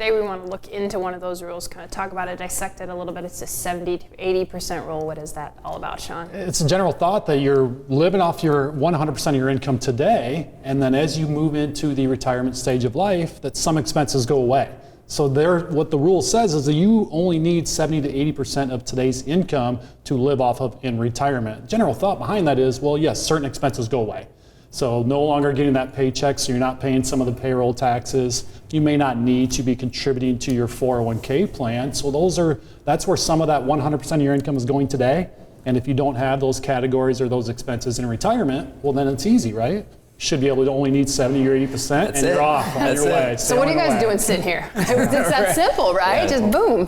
today we want to look into one of those rules, kind of talk about it, dissect it a little bit. It's the 70 to 80% rule. What is that all about, Chawn? It's a general thought that you're living off your 100% of your income today, and then as you move into the retirement stage of life, that some expenses go away. So what the rule says is that you only need 70 to 80% of today's income to live off of in retirement. General thought behind that is, well, yes, certain expenses go away. So no longer getting that paycheck, so you're not paying some of the payroll taxes. You may not need to be contributing to your 401k plan. So that's where some of that 100% of your income is going today. And if you don't have those categories or those expenses in retirement, well, then it's easy, right? Should be able to only need 70 or 80%, and you're off on your way. So what are you guys doing sitting here? It's that simple, right? Yeah, just boom,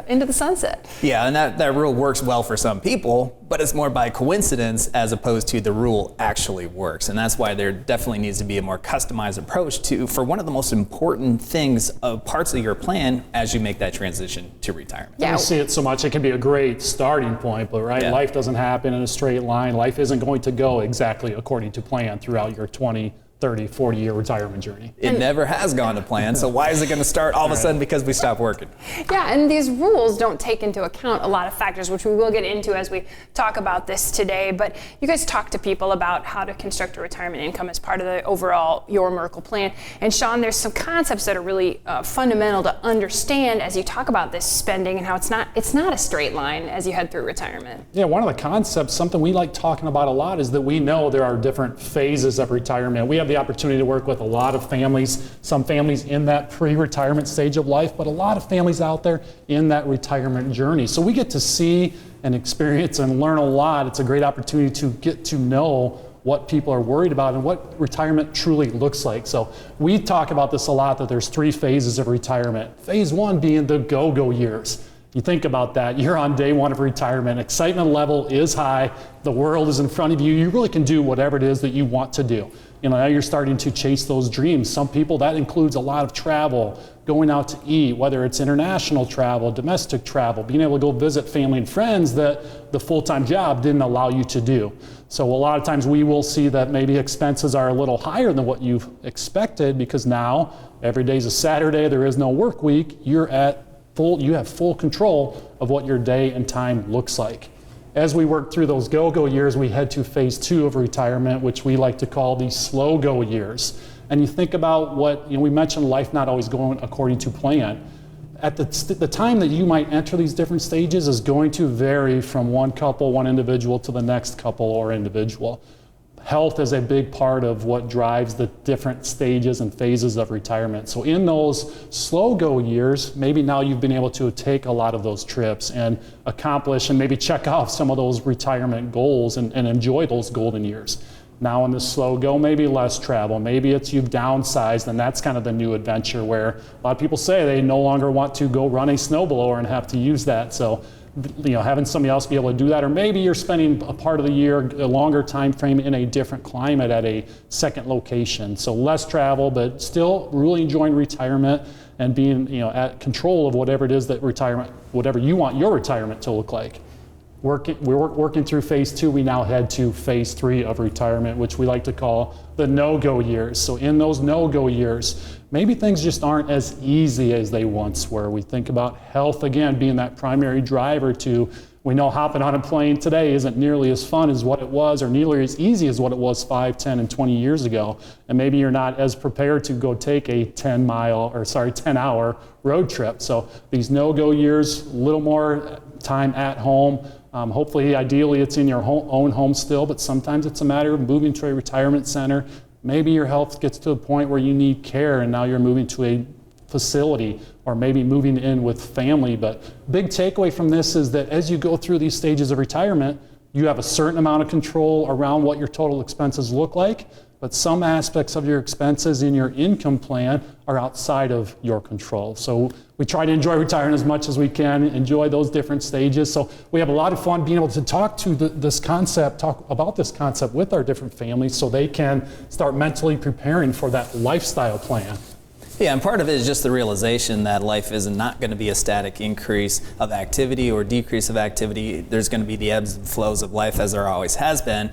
into the sunset. Yeah, and that rule works well for some people, but it's more by coincidence as opposed to the rule actually works. And that's why there definitely needs to be a more customized approach for one of the most important things of parts of your plan as you make that transition to retirement. Yeah. We see it so much, it can be a great starting point, but life doesn't happen in a straight line. Life isn't going to go exactly according to plan throughout your 20, 30, 40-year retirement journey. It never has gone to plan, so why is it going to start all of a sudden because we stopped working? Yeah, and these rules don't take into account a lot of factors, which we will get into as we talk about this today, but you guys talk to people about how to construct a retirement income as part of the overall Your Merkle plan. And Chawn, there's some concepts that are really fundamental to understand as you talk about this spending and how it's not a straight line as you head through retirement. Yeah, one of the concepts, something we like talking about a lot, is that we know there are different phases of retirement. We have the opportunity to work with a lot of families, some families in that pre-retirement stage of life, but a lot of families out there in that retirement journey. So we get to see and experience and learn a lot. It's a great opportunity to get to know what people are worried about and what retirement truly looks like. So we talk about this a lot, that there's 3 phases of retirement. Phase 1 being the go-go years. You think about that, you're on day 1 of retirement, excitement level is high, the world is in front of you, you really can do whatever it is that you want to do. Now you're starting to chase those dreams. Some people, that includes a lot of travel, going out to eat, whether it's international travel, domestic travel, being able to go visit family and friends that the full-time job didn't allow you to do. So a lot of times we will see that maybe expenses are a little higher than what you've expected, because now every day's a Saturday, there is no work week, you have full control of what your day and time looks like. As we work through those go-go years, we head to phase 2 of retirement, which we like to call the slow-go years. And you think about we mentioned life not always going according to plan. At the time that you might enter these different stages is going to vary from one couple, one individual, to the next couple or individual. Health is a big part of what drives the different stages and phases of retirement. So in those slow go years, maybe now you've been able to take a lot of those trips and accomplish and maybe check off some of those retirement goals and enjoy those golden years. Now in the slow go, maybe less travel, maybe it's you've downsized, and that's kind of the new adventure where a lot of people say they no longer want to go run a snowblower and have to use that. So having somebody else be able to do that, or maybe you're spending a part of the year, a longer time frame in a different climate at a second location. So less travel, but still really enjoying retirement and being at control of whatever it is that whatever you want your retirement to look like. We're working through phase 2. We now head to phase 3 of retirement, which we like to call the no-go years. So in those no-go years, maybe things just aren't as easy as they once were. We think about health, again, being that primary driver we know hopping on a plane today isn't nearly as fun as what it was, or nearly as easy as what it was 5, 10, and 20 years ago. And maybe you're not as prepared to go take a 10-hour road trip. So these no-go years, a little more time at home. Hopefully, ideally, it's in your own home still, but sometimes it's a matter of moving to a retirement center. Maybe your health gets to a point where you need care and now you're moving to a facility, or maybe moving in with family. But big takeaway from this is that as you go through these stages of retirement, you have a certain amount of control around what your total expenses look like, but some aspects of your expenses in your income plan are outside of your control. So we try to enjoy retirement as much as we can, enjoy those different stages. So we have a lot of fun being able to talk about this concept with our different families so they can start mentally preparing for that lifestyle plan. Yeah, and part of it is just the realization that life is not going to be a static increase of activity or decrease of activity. There's going to be the ebbs and flows of life, as there always has been.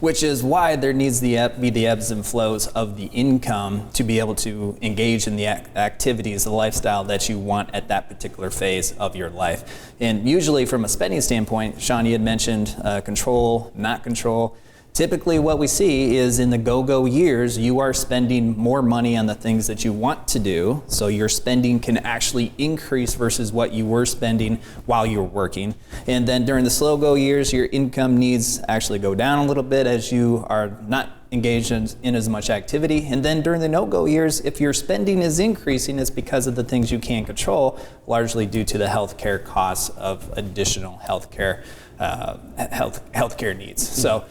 which is why there needs to be the ebbs and flows of the income to be able to engage in the activities, the lifestyle that you want at that particular phase of your life. And usually from a spending standpoint, Chawn, you had mentioned control, not control. Typically what we see is in the go-go years, you are spending more money on the things that you want to do, so your spending can actually increase versus what you were spending while you were working. And then during the slow-go years, your income needs actually go down a little bit as you are not engaged in as much activity. And then during the no-go years, if your spending is increasing, it's because of the things you can't control, largely due to the healthcare costs of additional healthcare needs. So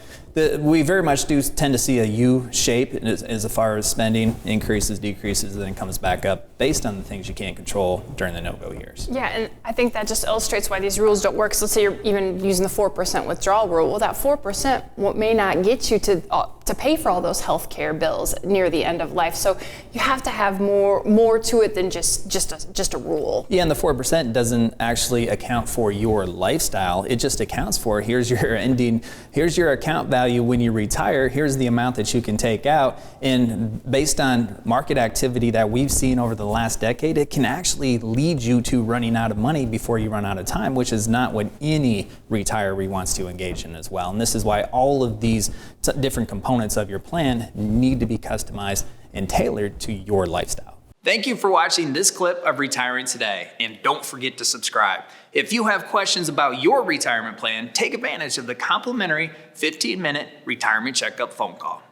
we very much do tend to see a U shape as far as spending increases, decreases, and then comes back up based on the things you can't control during the no-go years. Yeah, and I think that just illustrates why these rules don't work. So let's say you're even using the 4% withdrawal rule. Well, that 4% may not get you to pay for all those healthcare bills near the end of life. So you have to have more to it than just a rule. Yeah, and the 4% doesn't actually account for your lifestyle. It just accounts for here's your account value when you retire, here's the amount that you can take out. And based on market activity that we've seen over the last decade, it can actually lead you to running out of money before you run out of time, which is not what any retiree wants to engage in as well. And this is why all of these different components of your plan need to be customized and tailored to your lifestyle. Thank you for watching this clip of Retiring Today, and don't forget to subscribe. If you have questions about your retirement plan, take advantage of the complimentary 15-minute retirement checkup phone call.